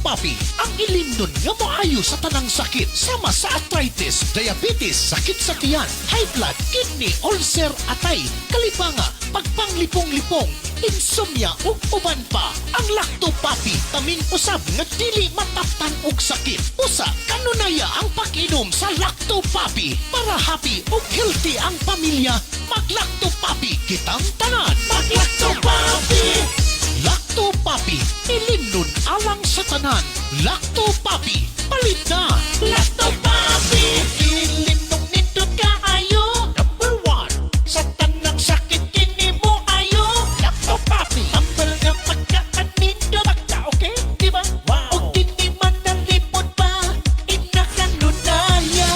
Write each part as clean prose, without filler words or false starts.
Papi, ang ilimnon nga maayo sa tanang sakit sama sa arthritis, diabetes, sakit sa tiyan, high blood, kidney, ulcer, atay, kalibanga, pagpanglipong-lipong, insomnia ug uban pa. Ang Lacto Papi taming usab nga dili mataptan og sakit. Usa kanunaya ang pag-inom sa Lacto Papi para happy ug healthy ang pamilya. Mag-Lacto Papi kitang tanan. Mag-Lacto Papi. Lacto Papi, ilimnon alang sa tanan. Lacto Papi, palit na. Lacto Papi, ilimnon nindot kaayo. Number 1, sa tanang sakit kini mo ayo. Lacto Papi, tambal nga pagkaan nindot. Pagka okay, di ba? Wow. O kini man nalipod pa, inakanunaya.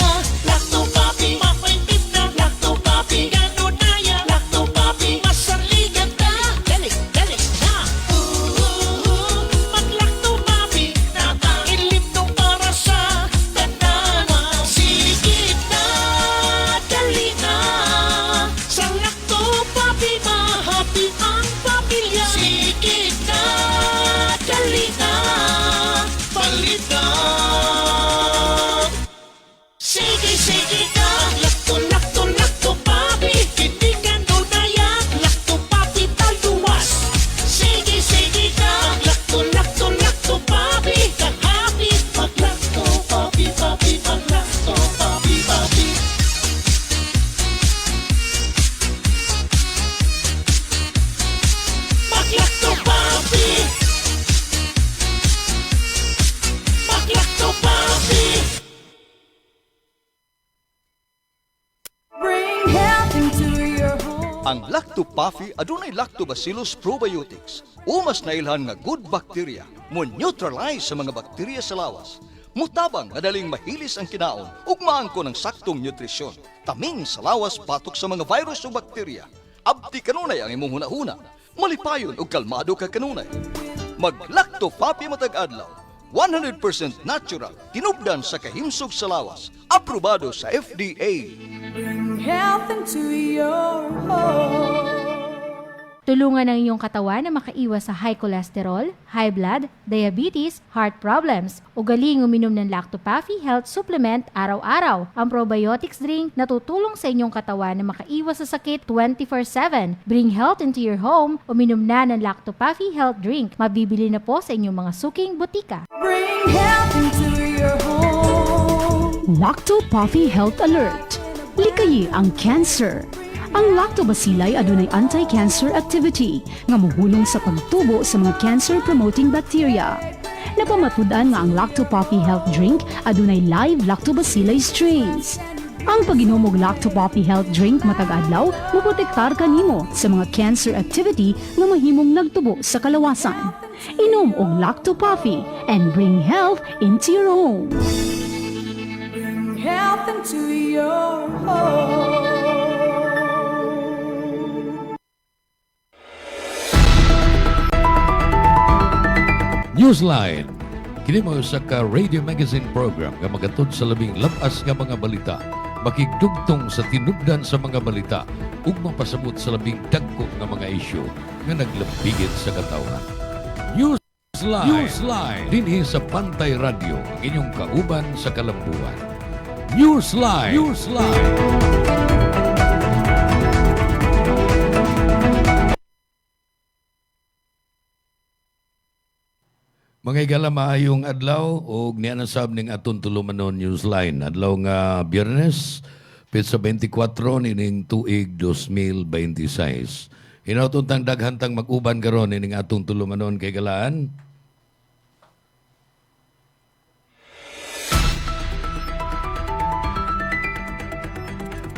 Lacto Papi, mapaitim na. Lacto Papi, kanunaya. Lacto Papi, masaligan na. Dali, dali na. Mag-Lacto Papi, ilimnon para sa tanan. Sige na, dali na. Sa Lacto Papi, mahappy ang pamilya. Sige na, dali na. Palit na. Sige, sige na. Lacto, Lacto, Lacto Papi. Hindi ka nunaya. Lacto Papi taluwas. Sige, sige na. Lacto, Lacto, Lacto Papi. Happy mag-Lacto Papi, Papi, mag-Lacto Papi, Papi. Mag-Lacto Papi. Mag-Lacto Papi. Bring health into your home. Ang Lacto Puffy adunay Lactobacillus probiotics o mas nailhan nga good bacteria mo neutralize sa mga bakterya sa lawas. Mutabang madaling mahilis ang kinaon ug maangko ng saktong nutrisyon. Taming sa lawas batok sa mga virus o bakterya. Abdi kanunay ang imong hunahuna. Malipayon ug kalmado ka kanunay. Mag Lacto Puffy matag adlaw. 100% natural, tinubdan sa kahimsog sa lawas. Aprobado sa FDA. Bring health into your home. Tulungan ang iyong katawan na makaiwas sa high cholesterol, high blood, diabetes, heart problems. Ugaling uminom ng Lacto Puffy Health Supplement araw-araw. Ang probiotics drink na tutulong sa inyong katawan na makaiwas sa sakit 24/7. Bring health into your home. Uminom na ng Lacto Puffy Health Drink. Mabibili na po sa inyong mga suking butika. Bring health into your home. Lacto Puffy Health Alert. Likayi ang cancer. Ang lactobacilli adunay anti-cancer activity nga mohulong sa pagtubo sa mga cancer-promoting bacteria. Napamatud-an nga ang Lacto Puffy Health Drink adunay live lactobacilli strains. Ang pag-inom og Lacto Puffy Health Drink matag adlaw moprotektar kanimo sa mga cancer activity nga mahimong nagtubo sa kalawasan. Inom og Lacto Puffy and bring health into your home. Bring health into your home. Newsline. Kini mo sa ka radio magazine program nga magatod sa labing labas nga mga balita, makigdugtong sa tinubdan sa mga balita ug mapasabot sa labing dagko nga mga isyu nga naglambigit sa katawan. Newsline. Dinhi sa Pantay Radio, ang inyong kauban sa kalambuan. Newsline. Mga igala maayong adlaw o niya nasab ning aton tulumanon Newsline. Adlaw nga Biyernes, Petsa 24 nining tuig 2026. Hinautuntang daghantang mag-uban karon nining atong tulumanon kay galaan.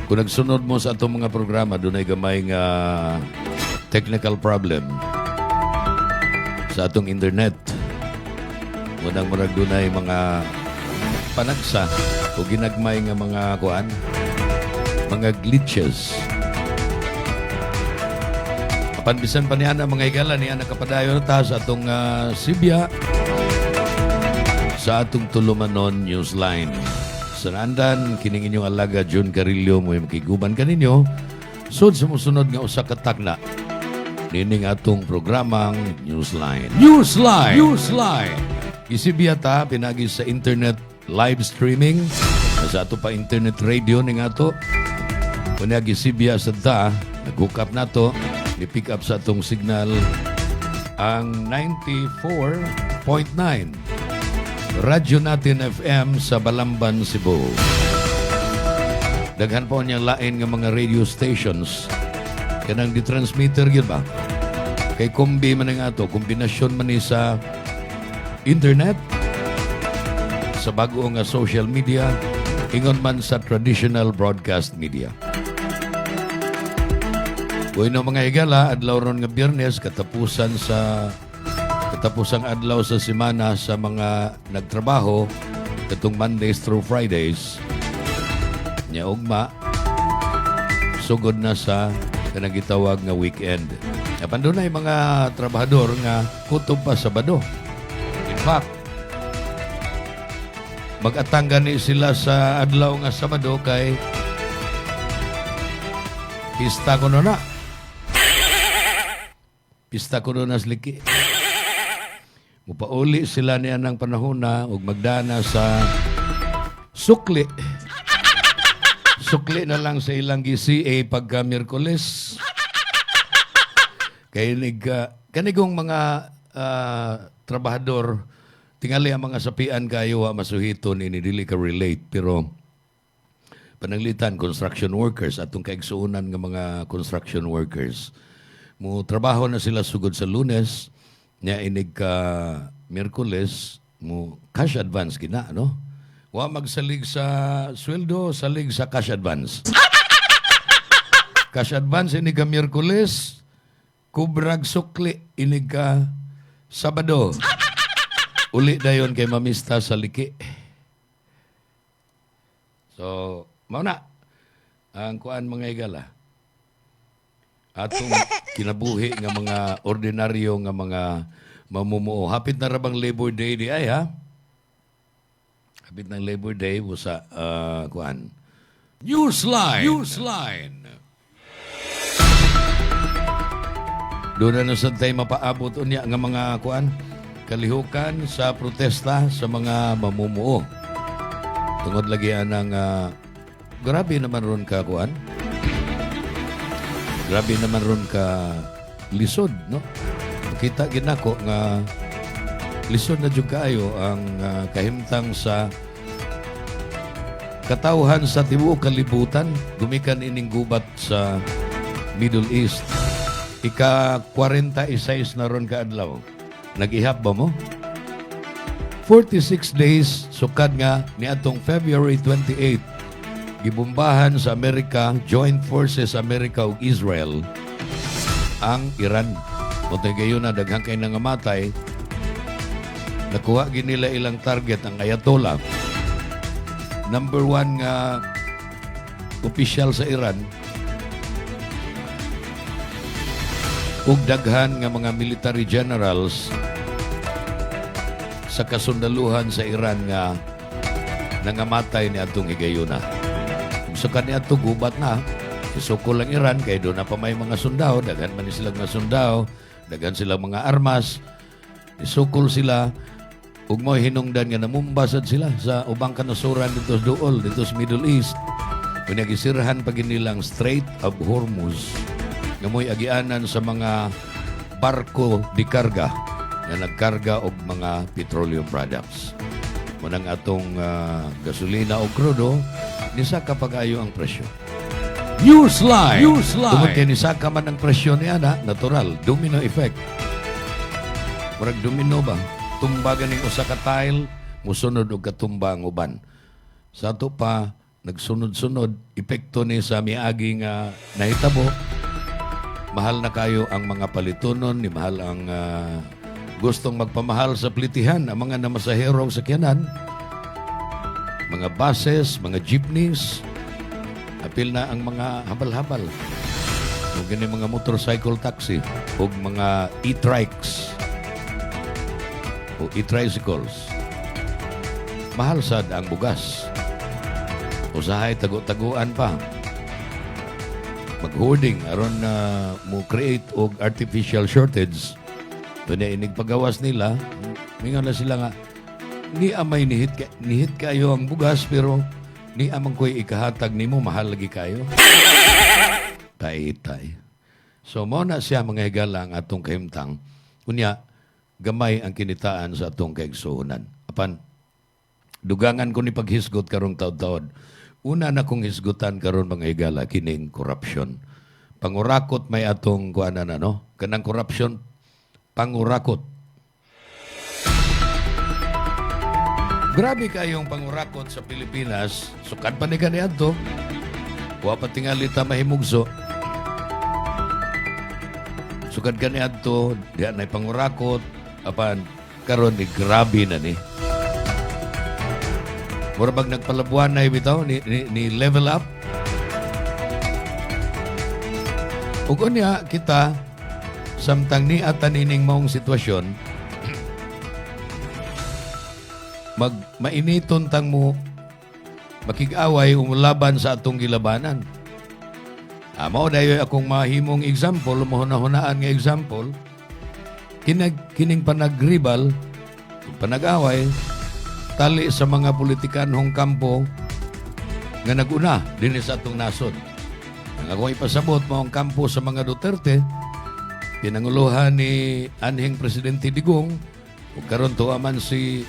Kung nagsunod mo sa atong mga programa, doon ay gamay nga technical problem sa atong internet. Munang murag dunay mga panagsa o ginagmay nga mga kuan, mga glitches. Apan bisan pa niya mga igala niya nakapadayon ta sa atong Sibya sa atong tulumanon Newsline. Sa nandan, kining inyong alaga John Carillo mo yung makiguban kaninyo. Sumusunod nga usa ka takna nining atong programang Newsline. Isibiyata, pinagi sa internet live streaming. Sa ato pa internet radio ni nga to. Kunya gisibya sa ta, nag-hook up na to, ni-pick up sa atong signal ang 94.9 Radyo Natin FM sa Balamban, Cebu. Daghan po niyang lain nga mga radio stations. Kanang di-transmitter yun ba? Kay kombi man nga to, kombinasyon man ni sa internet, sa bago nga social media, ingon man sa traditional broadcast media. Bueno mga higala, adlaw ron nga Biyernes, katapusang adlaw sa semana sa mga nagtrabaho, katong Mondays through Fridays, nya ugma, sugod na sa kanang gitawag nga weekend. Napan doon ay mga trabahador nga kutob pa Sabado. In fact, mag-atang gani sila sa adlaw nga Sabado kay pista ko na. Pista ko na sliki. Mupauli sila niya ng panahon na ug magdana sa sukli. Sukli na lang sa ilang GCA pagka Miyerkules. Kaya kanigong mga trabahador, tingali ang mga sapian kayo masuhiton ini dili ka relate, pero pananglitan construction workers atong kaigsuunan nga mga construction workers mo trabaho na sila sugod sa Lunes nya inig ka Miyerkules mo cash advance kina no, wa magsalig sa sweldo, salig sa cash advance. Cash advance inig ka Miyerkules, kubrag sukli inig ka Sabado. Uli dayon kay mamista sa liki. So, mauna ang kuan mga igala. Atong kinabuhi nga mga ordinaryo nga mga mamumuo. Hapit na rabang Labor Day di ay ha. Hapit ng Labor Day sa kuan. Newsline. Doon na sa tayo mapaabot unya nga mga kuan. Kalihukan sa protesta sa mga mamumuo. Tungod lagi anang grabe naman ron ka kuan. Grabe naman ron ka lisod, no? Kita ginako nga lisod na jud kaayo ang kahimtang sa katawhan sa tibuok kalibutan, gumikan ining gubat sa Middle East. Ika-46 na ron ka adlaw. Nag-ihap ba mo? 46 days, sukad nga ni atong February 28, gibombahan sa Amerika, Joint Forces America ug Israel, ang Iran. Kung gayon na daghang kay nangamatay, nakuha ginila ilang target ang Ayatollah. Number 1 nga opisyal sa Iran, ug daghan nga mga military generals sa kasundaluhan sa Iran nga nangamatay ni atong higayuna. Sukad ni atong gubat na, isukol lang Iran kay doon na pa may mga sundao, daghan man silang mga sundao, daghan silang mga armas, isukol sila, ug mo hinungdan nga namumbasad sila sa ubang kanasuran dito sa duol, dito sa Middle East. Kung nagisirahan pa ginilang Strait of Hormuz, nga mo'y agianan sa mga barko di karga na nagkarga og mga petroleum products. Munang atong gasolina o krudo, nisa kapag ayo ang presyo. Newsline! Tungod kay nisa ka man ang presyo niya na, natural, domino effect. Murag domino ba? Tumbagan ng usa ka tile, musunod og katumba ang uban. Sa ato pa, nagsunod-sunod, epekto ni sa miagi nga nahitabo. Mahal na kayo ang mga palitunon, ni mahal ang gustong magpamahal sa plitihan, ang mga namasaherong sakyanan, mga buses, mga jeepneys, apil na ang mga habal-habal. O gani mga motorcycle taxi, o mga e-trikes, o e-tricycles. Mahal sad ang bugas. Usahay tago-taguan pa. Mag-hoarding aron na mo create og artificial shortage. Doon inig pagawas nila, mingon na sila nga, ni amay nihit kayo ang bugas pero ni amang ko'y ikahatag nimo mahal lagi kayo. Tay. So mao na siya mga higala ang atong kahimtang. Unya gamay ang kinitaan sa atong kaigsuonan. Apan dugangan ko ni paghisgot karong taud-taud. Una na kong hisgutan karon mga higala kining korupsyon. Pangurakot may atong kuanan no? Kanang korupsyon pangurakot. Grabe kayong pangurakot sa Pilipinas. Sukad pa ni kaniadto. Wa pa tingali ta mahimugso. Sukad kaniadto, diyan ay pangurakot. Apan karon ni grabe na ni. Murabag nagpalabuan na bitaw ni level up. Ug unya kita samtang ni atanining maong sitwasyon mainiton tang mo makig-away umulaban sa atong gilabanan. Mao dayoy akong mahimong example, mahuna-hunaan nga example, kining panagribal, panag-away, tali sa mga politikanhong kampo nga naguna din sa atong nasod. Ang akong ipasabot mo ang kampo sa mga Duterte, pinanguluhan ni anhing Presidente Digong, o karon tuaman si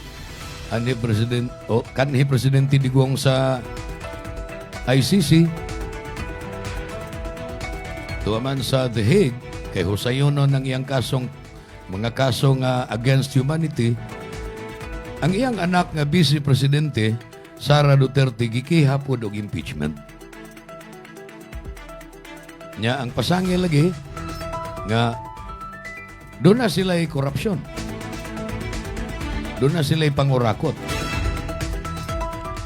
kanhi Presidente Digong sa ICC, tuaman sa The Hague, kay husayonon ng iyang mga kasong against humanity, ang iyang anak nga Vice Presidente, Sara Duterte, gikihapod og impeachment. Nya ang pasangil lagi nga doon na sila'y korupsyon. Doon na sila'y pangurakot.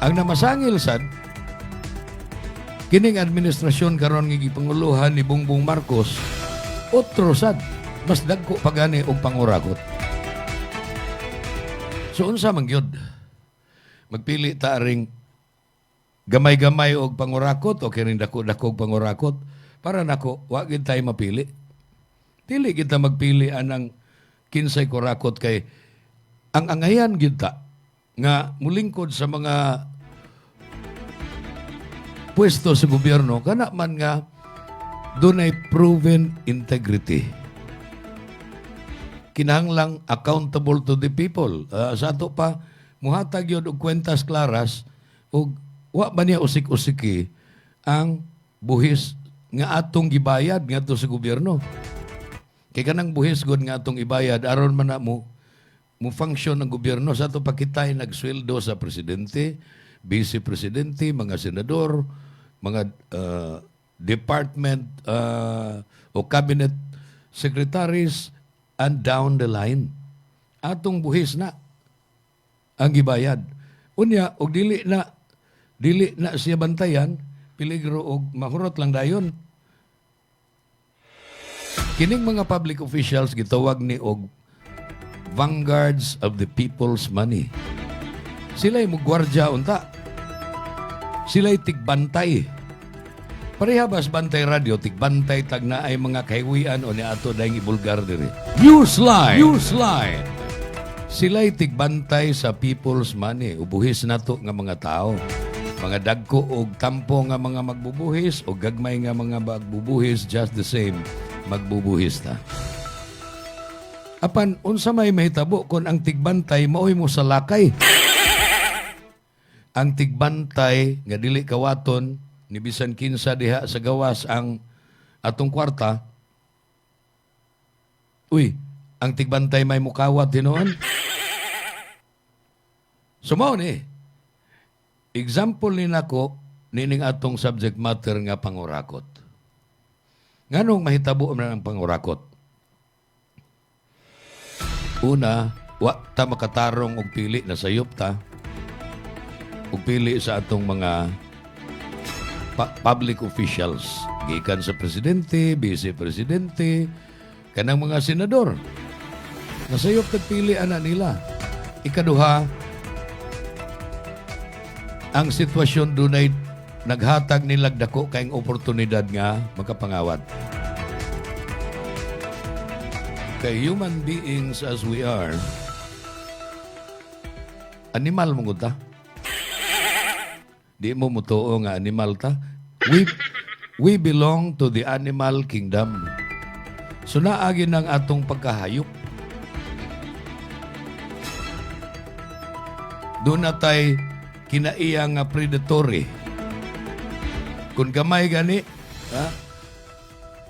Ang namasangil sad, kining administrasyon karon nga gipanguluhan ni Bongbong Marcos, otro sad, mas dagko pagani og pangurakot. So unsa man gyud? Magpili ta ring gamay-gamay og pangurakot o kining dako-dako og pangurakot para nako wa gid tayo mapili. Dili kita magpili anang kinsay kurakot kay ang angayan gid ta nga mulingkod sa mga pwesto sa gobyerno kana man nga dunay proven integrity. Kinahanglang accountable to the people. Sa ato pa muhatag yun og kwentas klaras og wa ba niya usik-usiki ang buhis nga atong gibayad ngadto sa gobyerno. Kay kanang buhis gud nga atong ibayad aron man na mo function ng gobyerno sa ato pakitay nagsweldo sa presidente, vice presidente, mga senador, mga department o cabinet secretaries and down the line. Atong buhis na ang gibayad. Unya og dili na siya bantayan, peligro og mahurot lang dayon. Kining mga public officials gitawag ni og vanguards of the people's money. Sila'y mugwardya unta. Sila'y tigbantay. Parehabas bantay radio, tigbantay tag na ay mga kaywian o ni ato dahil ibulgar diri. Newsline! Newsline! Sila'y tigbantay sa people's money. Ubuhis na to nga mga tao. Mga dagko o tampo nga mga magbubuhis o gagmay nga mga magbubuhis just the same. Magbubuhis ta. Apan, unsa may mahitabo kung ang tigbantay maoy mo sa lakay. Ang tigbantay nga dili kawaton ni bisan kinsa diha sa gawas ang atong kwarta. Uy, ang tigbantay may mukawat hinoon. Sumaw ni. Example ni nako nining atong subject matter nga pangurakot. Nganong mahitabo man ang pangurakot? Una, wa ta makatarong og pili na sayop ta. Og pili sa atong mga public officials. Gikan sa presidente, vice presidente, kanang mga senador. Nasayop tagpili ana nila. Ikaduha, ang sitwasyon dunay naghatag nilag dako kayong oportunidad nga makapangawat. Kay human beings as we are, Animal mo ta. Di mo mutuo nga animal ta. We belong to the animal kingdom. So naagi ng atong pagkahayop. Doon na tay kinaiyang nga predatory. Kung gamay gani, ha?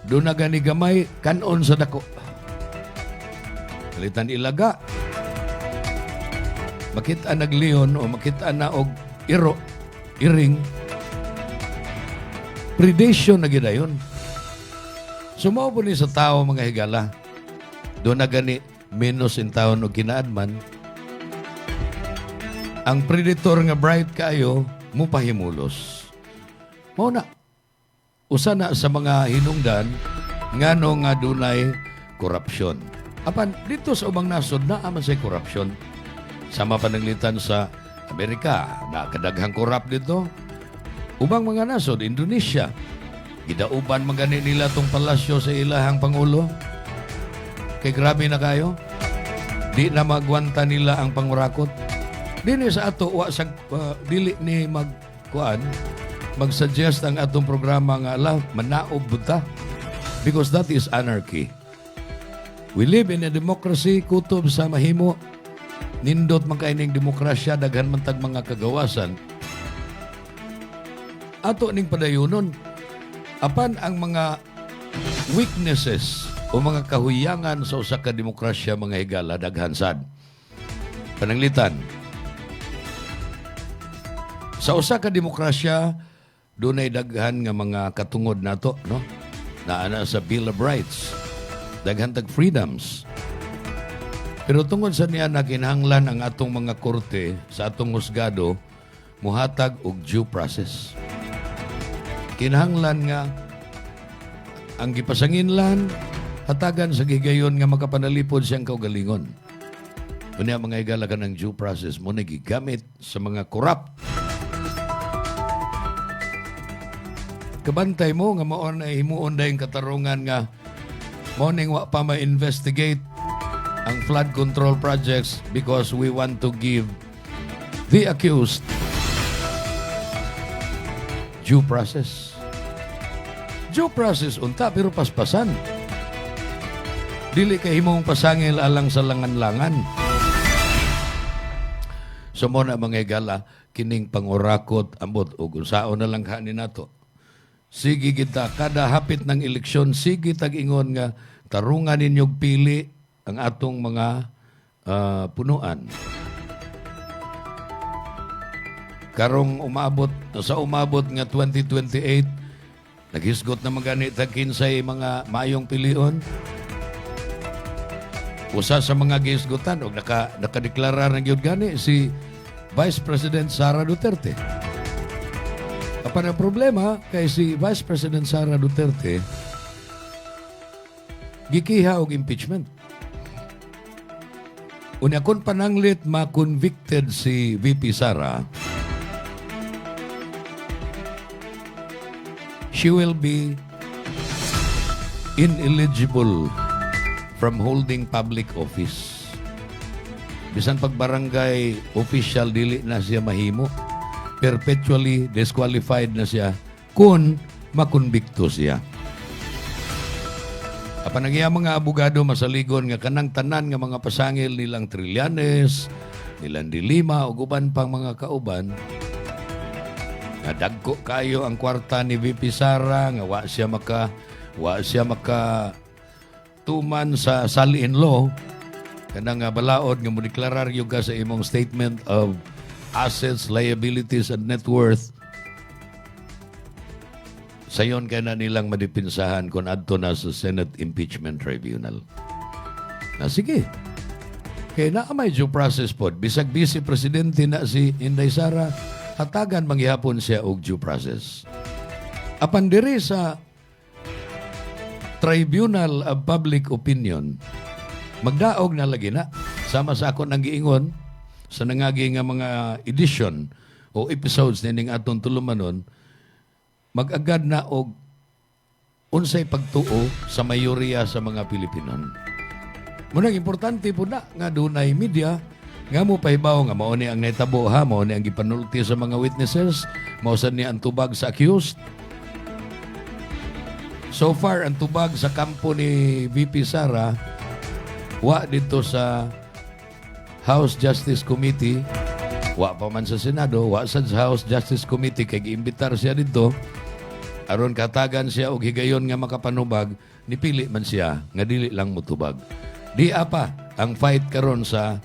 Doon na gani gamay, kanon sa dako. Kalitan ilaga. Makita nagliyon o makita na og iring, predation na gidayon. Sumaw po ni sa tao mga higala. Doon na gani menos in taon o kinaadman. Ang predator nga bright kayo, mupahimulos. Mao na. Usa na sa mga hinungdan, ngano nga dunay korupsyon. Apan, dito sa ubang nasod na aman say korupsyon. Sama pananglitan sa Amerika, nakadaghang korap dito. Ubang mga nasod, Indonesia, gidauban magani nila tong palasyo sa ilahang Pangulo. Kay grabe na kayo. Di na magwanta nila ang pangurakot. Dini sa ato, dili ni mag-suggest ang atong programa nga, manaob buta. Because that is anarchy. We live in a democracy, kutob sa mahimo. Nindot man kaining demokrasya, daghan man tag mga kagawasan. Ato ning padayunon, apan ang mga weaknesses o mga kahuyangan sa usa ka demokrasya mga higala daghan sad. Pananglitan, sa usa ka demokrasya, dunay daghan nga mga katungod nato, no? Naana sa Bill of Rights, daghan tag freedoms. Pero tungod sa niya na kinahanglan ang atong mga korte sa atong husgado, muhatag og due process. Kinahanglan nga ang gipasanginlan, hatagan sa gigayon nga makapanalipod siyang kaugalingon. Unya mga higala ka ng due process mo na gigamit sa mga korap. Kabantay mo nga maon ay himuon dahil katarungan nga morning wa pa ma-investigate ang flood control projects because we want to give the accused due process. Due process unta pero paspasan. Dili kay himong pasangil alang sa langan-langan. So mo na mga higala, kining pangurakot ambot ug unsaon na lang kanin nato. Sige kita, kada hapit ng eleksyon, sige tag-ingon nga tarungan ninyong pili ang atong mga punuan. Karong umabot nga 2028, naghisgot na magani tag kinsay mga mayong pilion. Usa sa mga gihisgotan og nakadeklarar na gyud gani si Vice President Sara Duterte. Apan ang problema kay si Vice President Sara Duterte gikiha og impeachment. Unya kun pananglit ma-convicted si VP Sara, she will be ineligible from holding public office. Bisan pag barangay official dili na siya mahimo, perpetually disqualified na siya kung makonbikto siya. Apan ang iya mga abogado masaligon nga kanang tanan nga mga pasangil nilang Trillanes, nilang Dilima ug uban pang mga kauban nga dagko kayo ang kwarta ni VP Sara nga wa siya maka tuman sa sali-in-law kanang balaod nga mo deklarar yung ka sa imong statement of assets, liabilities, and net worth. Sayon ka na nilang madipinsahan kung adto na sa Senate Impeachment Tribunal. Na sige. Kaya na may due process po. Bisag Vice Presidente na si Inday Sara, hatagan mangyapon siya og due process. Apan diri sa Tribunal of Public Opinion, magdaog na lagi na. Sama sa ako nang giingon sa nangagi nga mga edition o episodes nining atong tulumanon, mag-agad na og unsay pagtuo sa mayoriya sa mga Pilipino. Munang importante po na nga dunay media Nga mo pahibaw nga mao ni ang naitabo ha, mao ni ang gipanulti sa mga witnesses, mao sad ni ang tubag sa accused. So far ang tubag sa kampo ni VP Sara wa dito sa House Justice Committee, wa pa man sa Senado, wa sa House Justice Committee kay giimbitar siya dito aron katagan siya og higayon nga makapanubag, nipili man siya nga dili lang mutubag. Di apa ang fight karon sa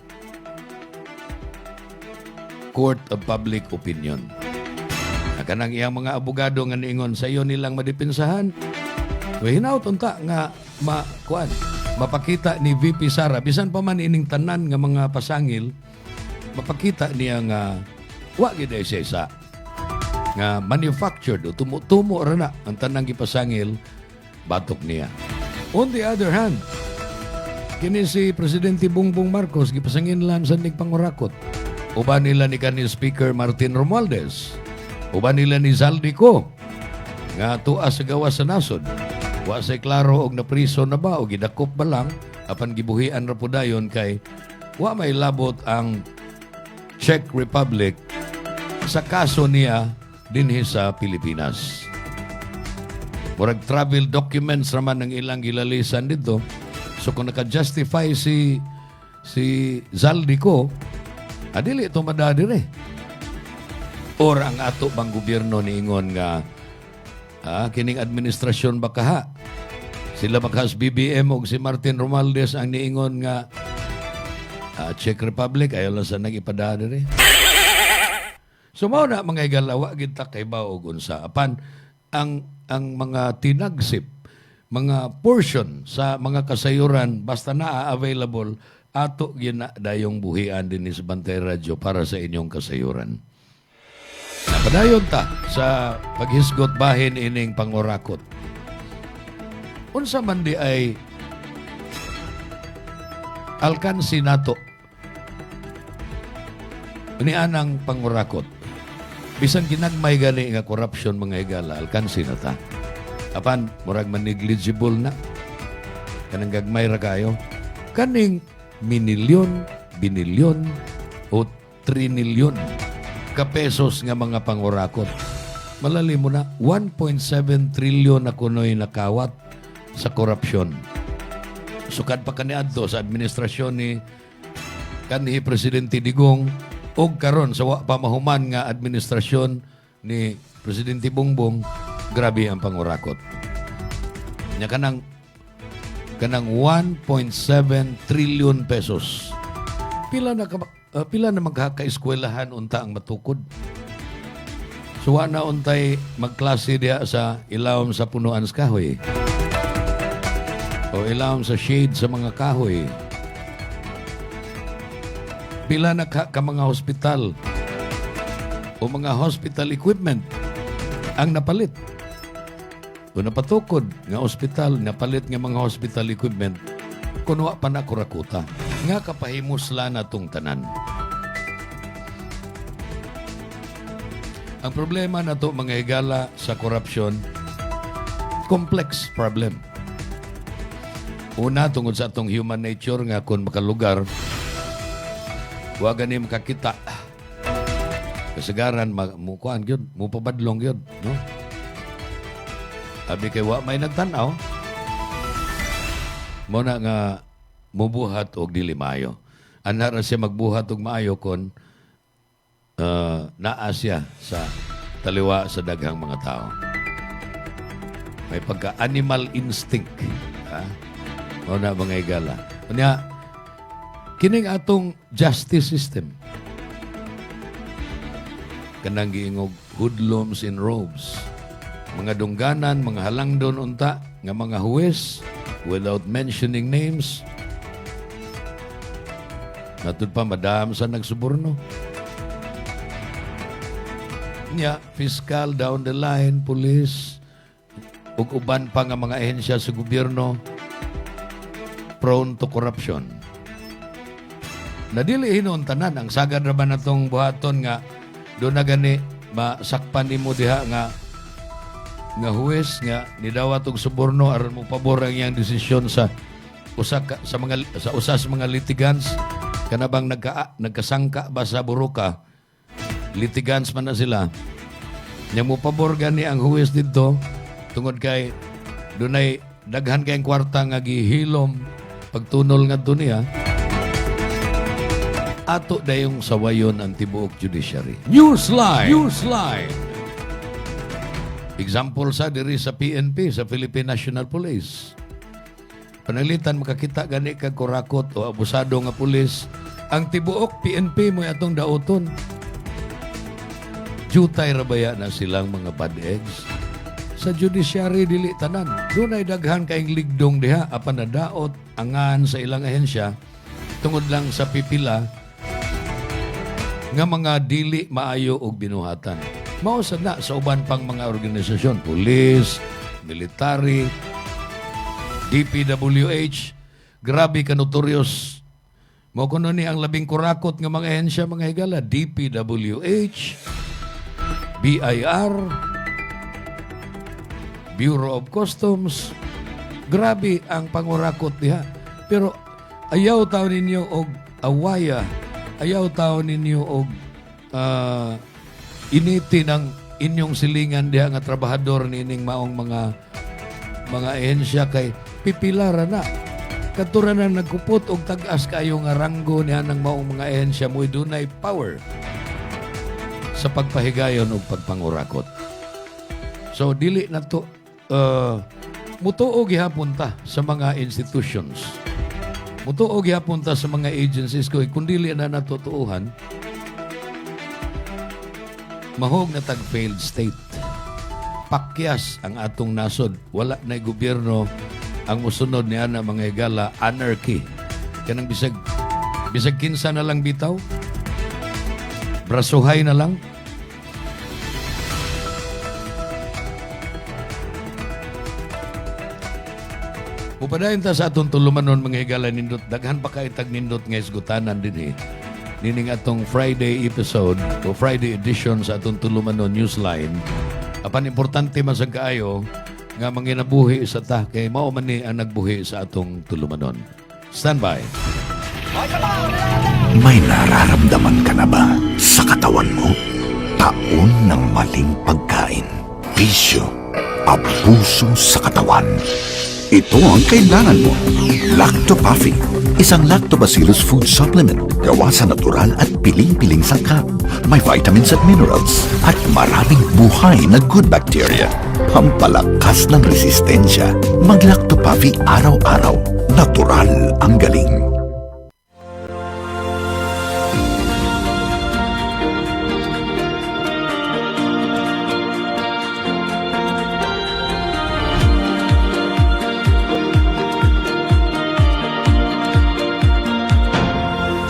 Court of Public Opinion. Kanang iyang mga abogado nga niingon sa iyo nilang madipinsahan. Hinaut unta nga mapakita ni VP Sara bisan pa man ining tanan nga mga pasangil, mapakita niya nga wa gid isa nga manufactured o tumo ra na ang tanang gipasangil batok niya. On the other hand, kini si Presidente Bongbong Marcos gipasangin lang sa pangurakot. Uban nila ni kanhi Speaker Martin Romualdez. Uban nila ni Zaldico nga tuas sa gawas sa nasod. Wa say klaro og napriso na ba o gidakop ba lang apan gibuhian ra pudayon kay wa may labot ang Czech Republic sa kaso niya dinhi sa Pilipinas. Murag travel documents raman ang ilang gilalisan dito. So kung naka-justify si Zaldico, adili ito madadire. Or ang ato bang gobyerno niingon nga kining administrasyon bakaha. Sila bakas BBM o si Martin Romualdez ang niingon nga Czech Republic ayaw lang sa nag-ipadadire. So mao na mga igalawa kita kay baog unsa. Apan ang mga tinagsip, mga portion sa mga kasayuran basta na-available ato ginadayong buhian din sa Bantay Radyo para sa inyong kasayuran. Napadayon ta sa paghisgot bahin ining pangurakot. Unsa man di ay alkansi nato ni anang pangurakot. Bisan ginagmay gani nga corruption mga higala, alkansi na ta. Apan murag man negligible na. Kanang gagmay ra kayo. Kaning minilyon, binilyon, o trinilyon ka pesos nga mga pangurakot. Malali mo na, 1.7 trilyon na kunoy nakawat sa korupsyon. Sukad pa kaniadto sa administrasyon ni kanhi Presidente Digong o karon sa pamahuman nga administrasyon ni Presidente Bongbong, grabe ang pangurakot. Nya kanang 1.7 trilyon pesos. Pila na magkakaeskwelahan unta ang matukod. Suwa na untay magklase diya sa ilawom sa punuan sa kahoy. O ilawom sa shade sa mga kahoy. Pila na ka mga hospital o mga hospital equipment ang napalit. O napatukod nga hospital, napalit nga mga hospital equipment, kunwa pa na kurakuta. Nga kapahimusla na tong tanan. Ang problema na to mga higala sa korupsyon, complex problem. Una, tungod sa atong human nature nga kung makalugar, huwag ganim kakita. Kasagaran, mukuan yun, mupabadlong yun, no? Sabi kay wa may nagtanaw, muna nga mubuhat og dili maayo. Anara siya magbuhat og maayo kon naa siya sa taliwa sa daghang mga tao. May pagka-animal instinct. Muna mga igala. Kanya, kining atong justice system, kanang giingog hoodlums in robes, mga dungganan, mga halangdon unta, nga mga huwes, without mentioning names, natud pa madam sa nagsuborno. Nya, fiscal down the line, police, ug uban pa nga mga ahensya sa gobyerno, prone to corruption. Nadili hinon tanan ang sagad ra ba natong buhaton nga do na gani masakpan nimo diha nga huwes nga nidawat og suborno aron mo pabor ang iyang desisyon sa usa sa mga litigants Kanabang nagkasangka ba sa buruka, litigans man na sila. Nya mo pabor gani ang huwes dito tungod kay dunay daghan kayong kwarta nga gihilom pagtunol nga niya. Ato dayong sawayon ang tibuok judiciary. Newsline. Example sa diri sa PNP, sa Philippine National Police. Panalitan makakita gani kag kurakot o abusado nga pulis, ang tibuok PNP mo atong daoton. Jutay rabaya na silang mga bad eggs. Sa judiciary dili tanan. Dunay daghan kaing ligdong diha apan nadaot angan sa ilang ahensya tungod lang sa pipila nga mga dili maayo og binuhatan. Mao sad na sa uban pang mga organisasyon, pulis, military, DPWH, grabe ka notorious. Mao kuno ni ang labing kurakot nga mga ahensya mga higala, DPWH, BIR, Bureau of Customs. Grabe ang pangurakot diha. Pero ayaw taon ninyo og awaya, ayaw taon ninyo og initi ng inyong silingan diha nga trabahador nining maong mga ehensya kay pipilara na. Katuran na nagkupot og tag-as kayo nga ranggo niya ng maong mga ehensya mo dunay power sa pagpahigayon o pagpangurakot. So, dili na to mutuo gihapon ta sa mga institutions. Mutuo gihapon ta sa mga agencies ko. Kung dili na natutuuhan, mahog na tag-failed state. Pakyas ang atong nasod. Wala na'y gobyerno ang musunod niya na mga higala, anarchy. Kanang bisag kinsa na lang bitaw, brasuhay na lang. Upadayon ta sa atong tulumanon mga higala nindot, daghan pa kay tag nindot nga isgutanan din nining atong Friday episode o Friday edition sa atong tulumanon Newsline. Apan importante man sa kaayo nga manginabuhi sa ta kay mao man ni ang nagbuhi sa atong tulumanon. Stand by. May nararamdaman ka na ba sa katawan mo? Taon ng maling pagkain, bisyo, abuso sa katawan. Ito ang kailangan mo. Lactopafi, isang lactobacillus food supplement gawa sa natural at piling-piling sangkap. May vitamins at minerals at maraming buhay na good bacteria. Pampalakas ng resistensya. Mag-Lactopafi araw-araw. Natural ang galing.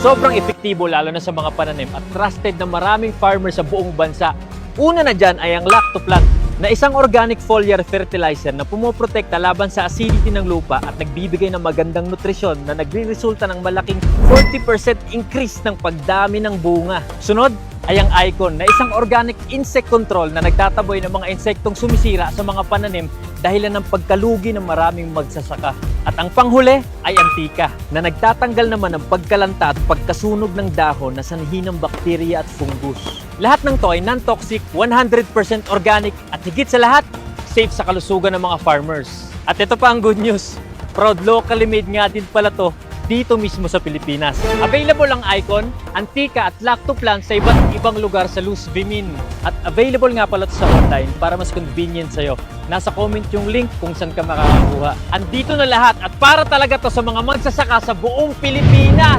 Sobrang epektibo lalo na sa mga pananim at trusted na maraming farmers sa buong bansa. Una na dyan ay ang Lactoplant na isang organic foliar fertilizer na pumoprotekta laban sa acidity ng lupa at nagbibigay ng magandang nutrisyon na nagre-resulta ng malaking 40% increase ng pagdami ng bunga. Sunod ay ang Icon na isang organic insect control na nagtataboy ng mga insektong sumisira sa mga pananim dahilan ng pagkalugi ng maraming magsasaka. At ang panghuli ay Antika na nagtatanggal naman ng pagkalanta at pagkasunog ng dahon na sanhi ng bakterya at fungus. Lahat ng to ay non-toxic, 100% organic at higit sa lahat, safe sa kalusugan ng mga farmers. At ito pa ang good news, proud locally made nga din pala to dito mismo sa Pilipinas. Available ang Icon, Antika at Lactoplant sa iba't ibang lugar sa Luz Vimin. At available nga pala to sa online para mas convenient sa'yo. Nasa comment yung link kung saan ka makakakuha. Andito na lahat at para talaga to sa mga magsasaka sa buong Pilipinas.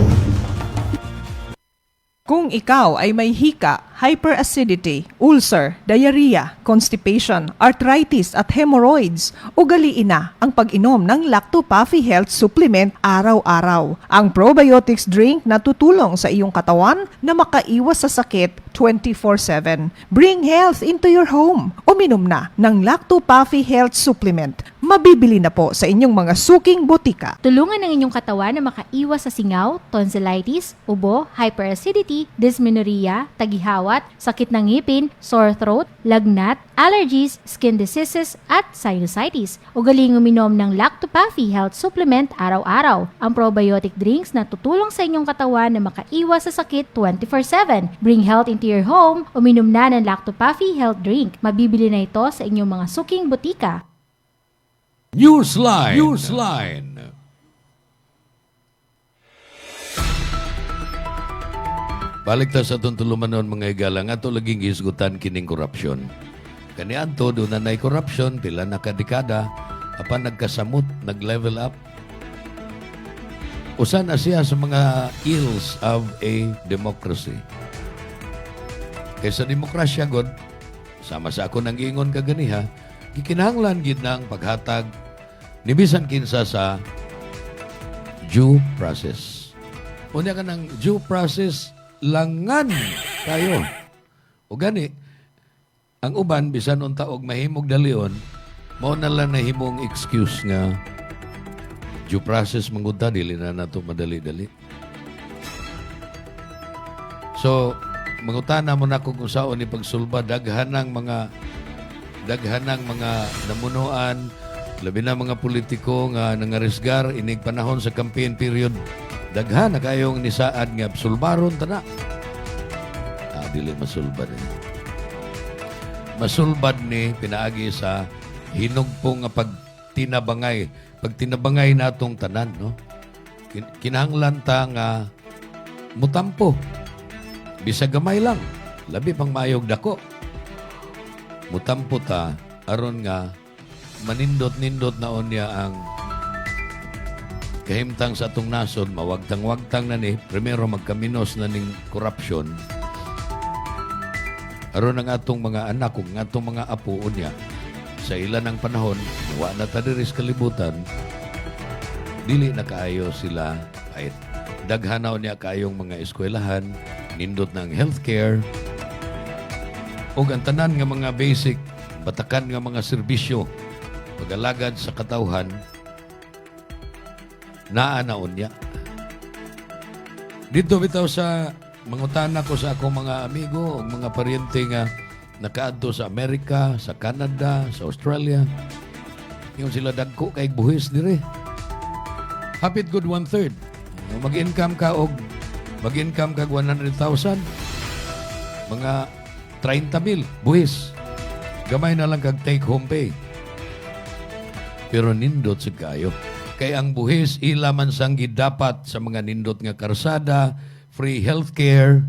Kung ikaw ay may hika, hyperacidity, ulcer, diarrhea, constipation, arthritis at hemorrhoids, ugaliin na ang pag-inom ng Lactopafi Health Supplement araw-araw. Ang probiotics drink na tutulong sa iyong katawan na makaiwas sa sakit 24/7. Bring health into your home. Uminom na ng Lactopafi Health Supplement. Mabibili na po sa inyong mga suking botika. Tulungan ng inyong katawan na makaiwas sa singaw, tonsillitis, ubo, hyperacidity, dysmenorrhea, tagihawa, kawat, sakit ng ngipin, sore throat, lagnat, allergies, skin diseases at sinusitis. Ugaling uminom ng Lactopafi Health Supplement araw-araw. Ang probiotic drinks na tutulong sa inyong katawan na makaiwas sa sakit 24/7. Bring health into your home. Uminom na ng Lactopafi Health Drink. Mabibili na ito sa inyong mga suking butika. Newsline. Newsline. Balik ta sa itong tulumanon mga igalang ato laging hisgutan kining korupsyon. Kanian to, doon na na'y korupsyon, pila na kadekada, apan nagkasamot, nag-level up. Usa na siya sa mga ills of a democracy. Kaysa demokrasya, God, sama sa ako nang ingon kaganiha, gikinahanglan gid ng paghatag ni bisan kinsa sa due process. Unya ka ng due process, langan kayo. O gani, ang uban, bisan unta og mahimog dalion, mao na lang nahimong excuse nga due process mangunta, dili na nato madali-dali. So, mangutana mo na kung saon ni pagsulba, daghanang mga namunuan, labi na mga politiko nga nangarisgar, inig panahon sa campaign period, daghan na kayong nisaad nga sulbaron tana. Dili masulbad ni. Masulbad ni pinaagi sa hinugpong nga pagtinabangay. Pagtinabangay natong tanan, no? Kinahanglan ta nga mutampo. Bisa gamay lang. Labi pang mayog dako. Mutampo ta aron nga manindot-nindot na niya ang kahimtang sa atong nasod, mawagtang-wagtang na ni, primero magkaminos na ning korupsyon. Aron ang atong mga anak, kung atong mga apo unya, sa ilan ng panahon, wa na tadiris kalibutan, dili na kaayo sila, ay daghanaw niya kaayong mga eskwelahan, nindot ng healthcare, o ang tanan nga mga basic, batakan nga mga serbisyo, pagalagad sa katawhan, naanaon niya. Dito bitaw sa mangutana ko sa akong mga amigo o mga paryente nga nakaadto sa Amerika, sa Canada, sa Australia. Yung sila dagko kay buhis dire. Hapit good 1/3. Mag-income ka og mag-income kag 100,000. Mga 30,000 buhis. Gamay na lang kag take home pay. Pero nindot sa kayo. Kay ang buhis ilaman sang gidapat sa mga nindot nga karsada, free healthcare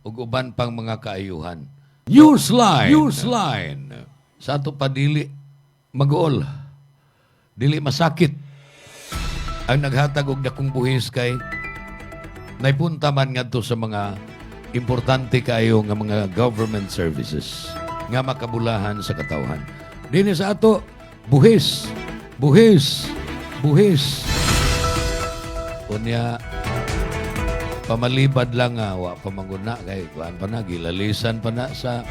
ug uban pang mga kaayuhan. Newsline. Newsline. Sa ato pa dili mag-uol. Dili masakit. Ang naghatag og dakong buhis kay naipunta man ngadto sa mga importante kayo nga mga government services nga makabulahan sa katawhan. Dinhi sa ato buhis. Buhis. Buhis. Unya, pamalibad lang nga, wa pamanguna kay kuan pa na, gilalisan pa na sa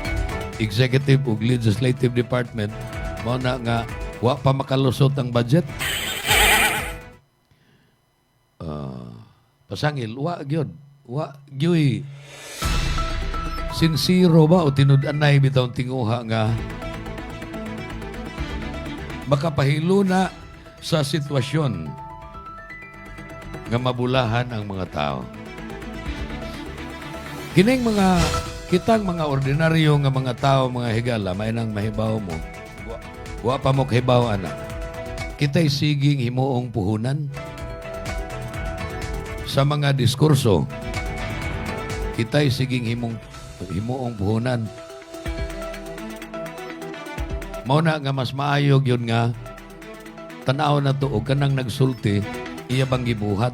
executive ug legislative department, mao na nga, wa pa makalusot ang budget. Pasangil, wa gyud. Wa gyoy. Sinsiro ba o tinud-anay bitawng tinguha nga makapahilo na sa sitwasyon nga mabulahan ang mga tao. Kining mga kitang mga ordinaryo nga mga tao, mga higala, may nang mahibaw mo. Wa pa mo kahibaw, anak. Kita'y siging himuong puhunan sa mga diskurso. Kita'y siging himuong puhunan. Mao na nga mas maayog yun nga tanaw na to o kanang nagsulti, iya bang gibuhat.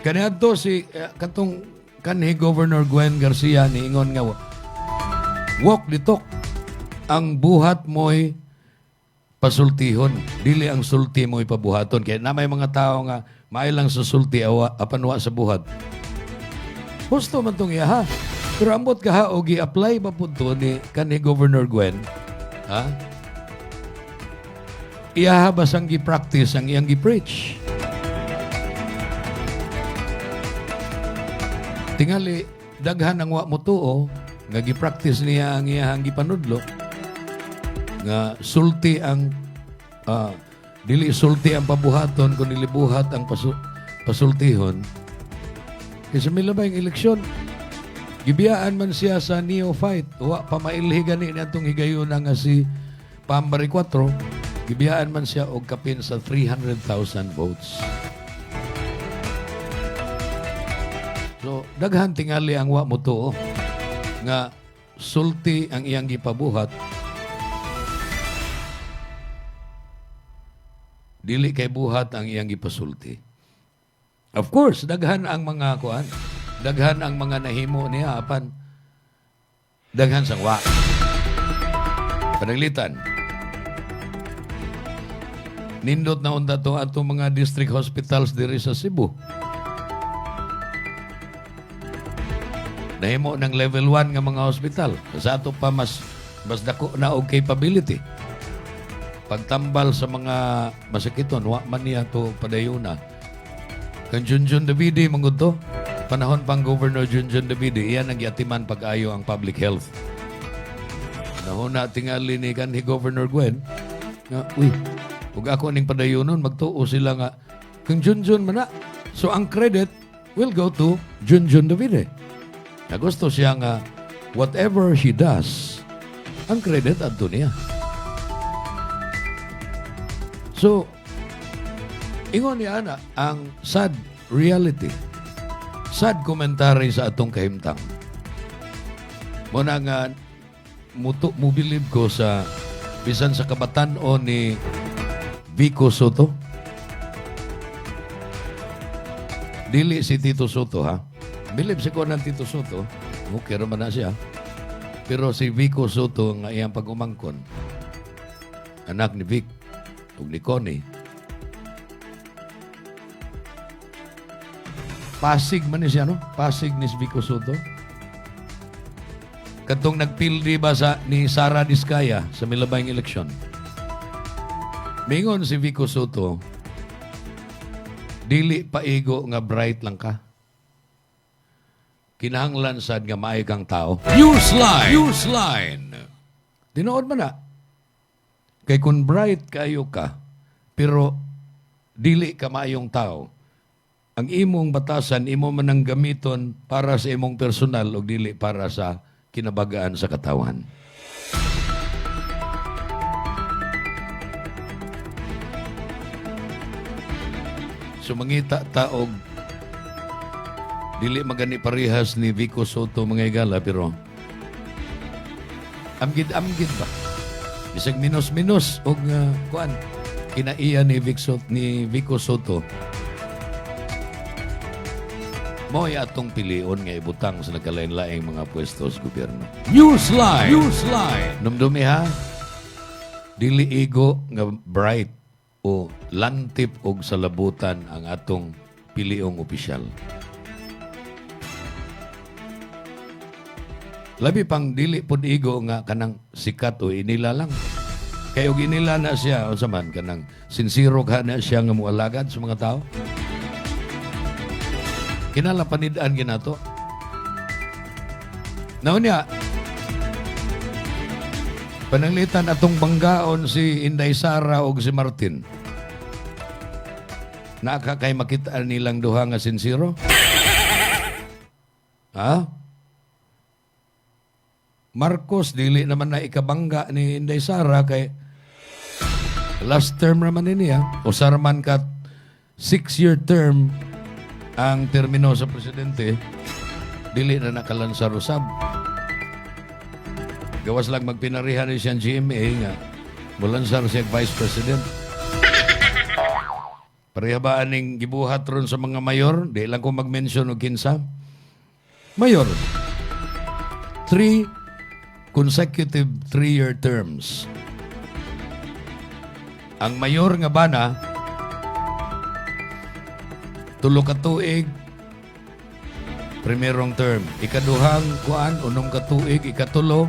Kanihan to si katong kanhi Governor Gwen Garcia niingon nga walk the talk. Ang buhat mo'y pasultihon. Dili ang sulti mo'y pabuhaton. Kaya na may mga tao nga mailang sa sulti apanwa sa buhat. Gusto man itong iya ha. Pero ambot ka ha o gi-apply ba po to ni kanhi Governor Gwen? Ha? Iyahabas ang gi-practice, ang iyang gi-preach. Tingali, daghan ang wa mo tuo nga gi-practice niya ang iyang gipanudlo nga sulti ang dili sulti ang pabuhaton kun dili buhat ang pasultihon. Kasi may labay ang eleksyon. Gibiyaan man siya sa neophyte. Wa pa mailhi gani natong higayon nga si Pambari 4. Gibiyaan man siya og kapin sa 300,000 votes. So, daghan tingali ang wa mo tuo nga sulti ang iyang gipabuhat. Dili kay buhat ang iyang gipasulti. Of course, daghan ang mga kuan, daghan ang mga nahimo niya apan daghan sang wa. Panaglitan. Nindot na unta to atong mga district hospitals diri sa Cebu. Nahimo ng level 1 nga mga hospital. Sa ato pa mas dako na og capability. Pagtambal sa mga masakiton, wa man niya to padayuna. Kang Junjun Davide mangud to. Panahon pang Governor Junjun Davide, iyan ang yatiman pag-ayo ang public health. Nahuna tingali ni kanhi Governor Gwen nga, uy, ug ako ning padayunon magtuo sila nga kang Junjun man na. So ang credit will go to Junjun Davide. Nagusto siya nga whatever she does, ang credit adto niya. So, ingon niya ana, ang sad reality, sad commentary sa atong kahimtang. Muna nga, mubilib ko sa, bisan sa kabatan-o ni Vico Soto. Dili si Tito Soto, ha? Bilib si ko ng Tito Soto. Okay naman na siya. Pero si Vico Soto, nga iyang pag-umangkon, anak ni Vic, ug ni Connie, Pasig man ni siya, no? Pasig ni Vico Soto. Katong nagpildi ba ni Sara Diskaya sa milabayng eleksyon. Mingon si Vico Soto, dili paigo nga bright lang ka. Kinahanglan sad nga maay kang tao. Newsline. Tinuod man na. Kay kung bright kayo ka, pero dili ka maayong tao, ang imong batasan, imo man ang gamiton para sa imong personal o dili para sa kinabagaan sa katawan. Sumangita taog dili magani parehas ni Vico Soto mga igala, pero amgid ba? Bisag minus og kuan kinaiya ni Vico Soto. Mo'y atong pilion nga ibutang sa nagkalain-laing mga pwesto sa gobyerno. Newsline. Numdumi ha, dili igo nga bright o lantip og salabutan ang atong piliong opisyal. Labi pang dili pud igo nga kanang sikat o inila lang. Kaya og inila na siya, o saman kanang sinsiro ka na siya nga mualagad sa mga tao. Kinalapanidaan ginato. Naon niya, pananglitan atong banggaon si Inday Sara o si Martin. Nakakay makita nilang duha nga sinsiro? Ha? Marcos, dili naman na ikabangga ni Inday Sara kay last term naman niya. O sarman ka 6-year term ang termino sa presidente, dili na nakalansar usab. Gawas lang magpinarihan ni siyang GMA nga mulansar siya vice president. Parehaba ning gibuhat ron sa mga mayor, di lang ko mag-mention og kinsa. Mayor, 3 consecutive 3-year terms. Ang mayor nga bana, 3 ka tuig, primerong term. Ikaduhang kuan, 6 ka tuig, ikatulo,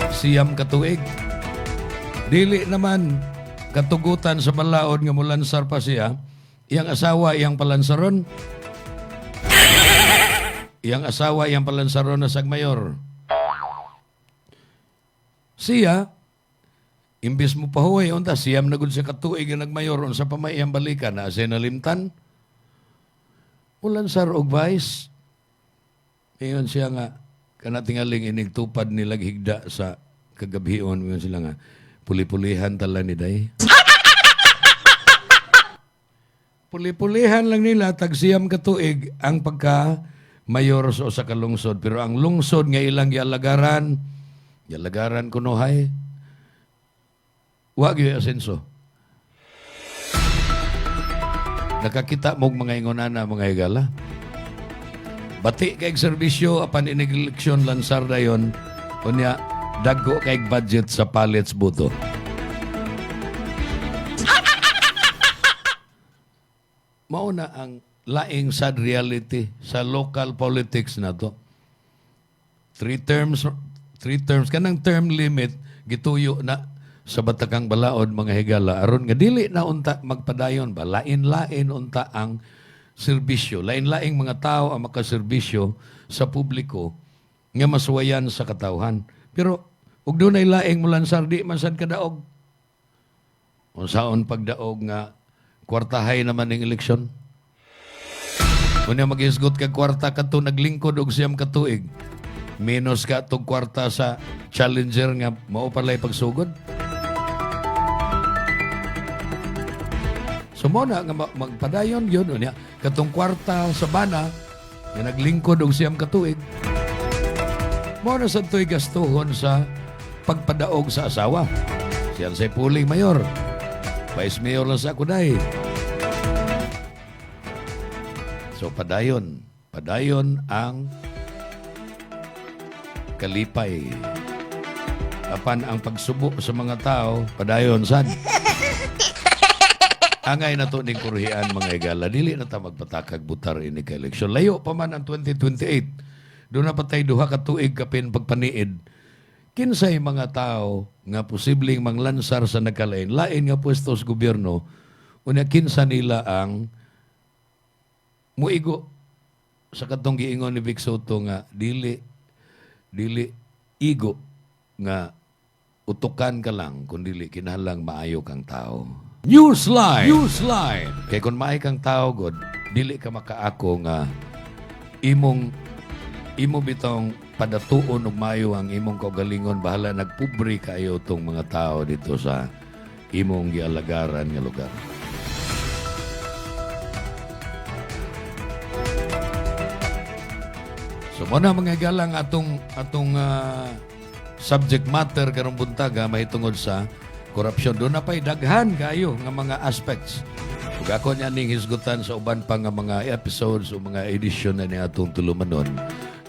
9 ka tuig. Dili naman katugutan sa balaod nga mulansar pa siya, iyang asawa, iyang palansaron. iyang asawa, iyang palansaro na sagmayor. Siya, imbis mo pahuway, unta, siyam na gud siya katuig ang nagmayor, unsa pa may iyang balikan, na siya nalimtan. Palansar og vice. Ngayon siya nga, kanatingaling inigtupad nilag higda sa kagabhion. Ngayon sila nga, puli-pulihan tala ni day. Puli-pulihan lang nila, tagsiyam katuig ang pagka-mayor sa kalungsod. Pero ang lungsod nga ilang yalagaran kunuhay, wag yung asenso. Nakakita mong mga ingonana, mga higala. Bati kay serbisyo, apan inig-eleksyon, lansar na yun, kunya, daggo kay budget sa pallets buto. Mauna ang laing sad reality sa local politics na to. 3 terms, kanang term limit, gituyo na sa Batakang Balaod, mga higala. Aron nga dili na unta magpadayon ba, lain-lain unta ang serbisyo. Lain-laing mga tao ang makaserbisyo sa publiko nga masuwayan sa katawhan. Pero, ug dunay laing mulansar, di man sad kadaog. Unsaon pagdaog nga kwartahay naman ng eleksyon. Kung mag-isgot ka kwarta ka to naglingkod og siyam katuig, minus ka tong kwarta sa challenger nga mao palay pagsugod. So mo na nga magpadayon yun unya katong kwarta sa bana nga naglingkod og siyam katuig. Mo na sa to'y gastuhon sa pagpadaog sa asawa. Siyan say puling mayor. Vice mayor lang sa kuday. So padayon ang kalipay. Apan ang pagsubo sa mga tao, padayon sad. Angay na to ning kurhian, mga higala. Dili na ta magpatakag butar ini ka eleksyon. Layo pa man ang 2028. Doon na patay duha ka tuig kapin pagpaniid. Kinsay mga tao nga posibleng manglansar sa nagkalain, lain nga pwesto sa gobyerno, unya kinsa nila ang muigo sa katong giingon ni Vic Soto nga dili igo nga utukan ka lang kung dili kinahanglang maayo kang tao. Newsline. Kay kung maay kang tao god, dili ka makaako nga imo bitong padatuon og maayo ang imong kaugalingon, bahala nagpubri kayo tong mga tao dito sa imong gialagaran nga lugar. So muna mga galang atong subject matter karong buntaga mahitungod sa korupsyon. Doon na pa'y daghan kayo nga mga aspects. Ug ako niya ning hisgutan sa uban pa nga mga episodes o mga edition na ni atong tulumanon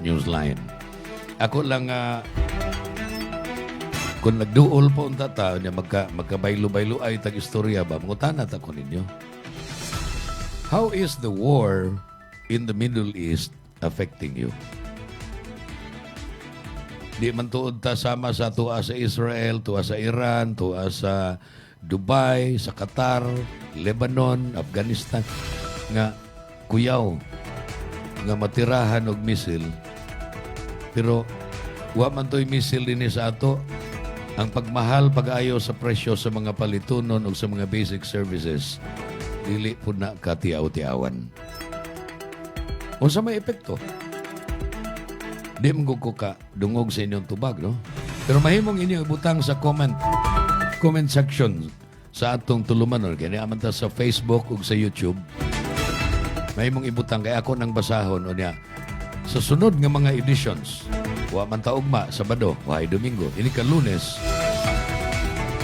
Newsline. Ako lang kung nagduol po unta ta niya magkabaylo-baylo ay tag-istorya ba mangutana ta ko ninyo. How is the war in the Middle East affecting you? Di man tuod ta sama sa tuwa sa Israel, tuwa sa Iran, tuwa sa Dubai, sa Qatar, Lebanon, Afghanistan, nga kuyaw, nga matirahan og misil. Pero wa man to'y misil din sa ato. Ang pagmahal, pag-ayo sa presyo sa mga palitunon o sa mga basic services, dili po na katiaw-tiawan. O sa may epekto, di mong ka dungog sa inyong tubag, no? Pero mahimong inyong ibutang sa comment section sa atong tulumanon. Kaya naman ta sa Facebook o sa YouTube. Mahimong ibutang kaya ako nang basahon o niya. Sa sunod nga mga editions, wa man taugma, Sabado, wahay Domingo, ini ka Lunes,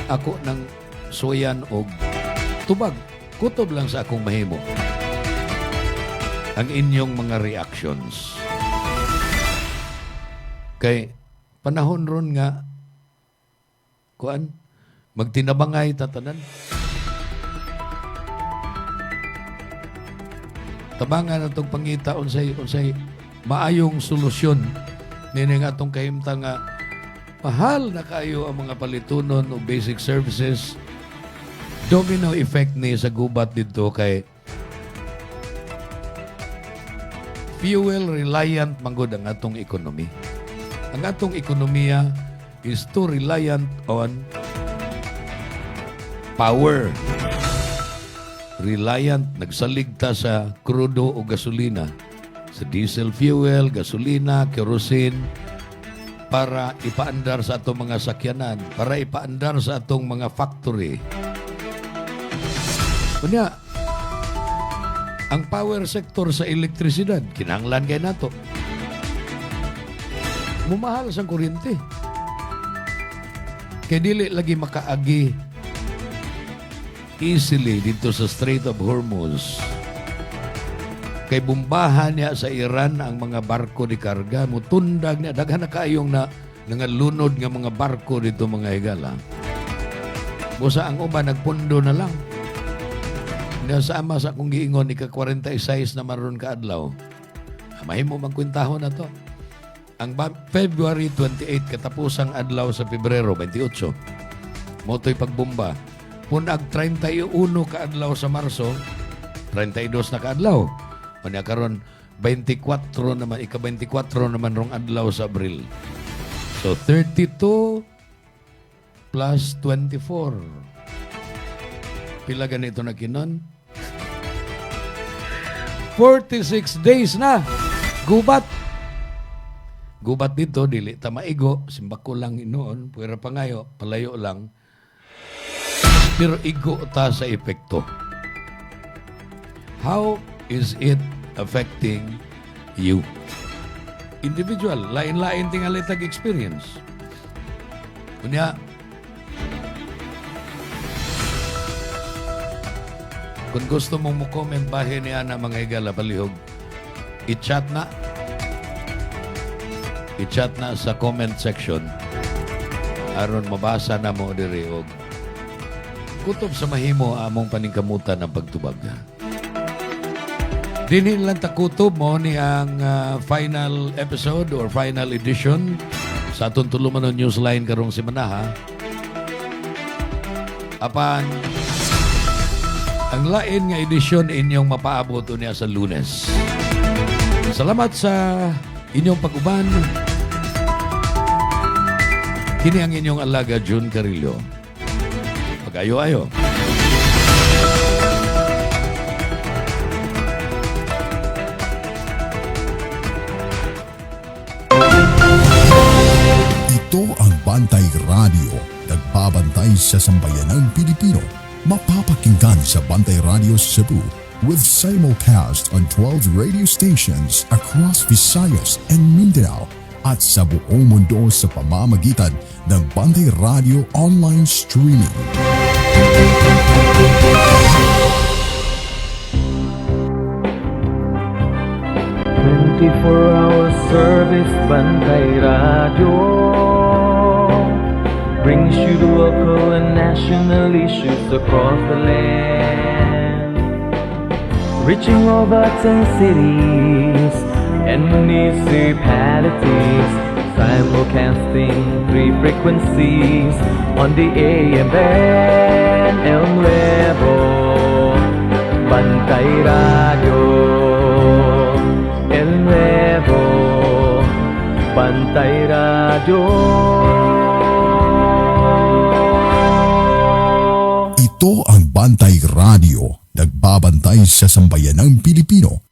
ako nang suyan og tubag. Kutob lang sa akong mahimo ang inyong mga reactions. Kay panahon ron nga magtinabangay tatanan. Tabangan atong pangita unsay maayong solusyon nining atong kahimtang nga mahal na kayo ang mga palitunon o basic services. Domino effect ni sa gubat dito kay fuel reliant manggod ang atong economy. Ang atong ekonomiya is too reliant on power. Reliant, nagsaligta sa krudo o gasolina, sa diesel fuel, gasolina, kerosene, para ipaandar sa atong mga sakyanan, para ipaandar sa atong mga factory. Kunya, ang power sector sa elektrisidad, kinahanglan kay nato. Mumahal sa kuryente. Kaya dili lagi makaagi easily dito sa Strait of Hormuz. Kay bumbahan niya sa Iran ang mga barko di karga, mutundag niya, daghan na kayong na lunod nga mga barko dito mga higala. Busa ang uban, nagpundo na lang. Sama sa akong giingon, ika-46 na maroon ka adlaw. Mahimo magkwintahon na to. Ang February 28, katapusang adlaw sa Pebrero 28, moto'y pagbomba. Punag 31 ka adlaw sa Marso, 32 na ka adlaw. Kanya karon 24 naman, ika-24 naman rong adlaw sa Abril. So 32 plus 24. Pila ganito na kinon? 46 days na. Gubat. Gubat dito, dili ta maigo. Simbako lang inoon. Pwera pa ngayo, palayo lang. Pero igo ta sa epekto. How is it affecting you? Individual, lain-lain tingali tag-experience. Kunya, kung gusto mong mo-comment bahin niya na mga higala palihog, i-chat na. I-chat na sa comment section. Aron mabasa na mo diri og kutob sa mahimo among paningkamutan ng pagtubag. Dinhin lang takutob mo ni ang final episode or final edition sa atong tulumanon newsline karong semana ha. Apan ang lain nga edisyon inyong mapaabot niya sa Lunes. Salamat sa inyong pag-uban. Kini ang inyong alaga, June Carillo. Pag-ayo-ayo. Ito ang Bantay Radio, nagbabantay sa sambayanang Pilipino. Mapapakinggan sa Bantay Radio Cebu with simulcast on 12 radio stations across Visayas and Mindanao at sa buong mundo sa pamamagitan ng Bantay Radio online streaming. Hour service Bantay Radio brings you the local and national issues across the land, reaching over 10 cities and municipalities, simulcasting 3 frequencies on the AM band, El Nuevo Bantay Radio, El Nuevo Bantay Radio. Ito ang Bantay Radio, nagbabantay sa sambayanang Pilipino.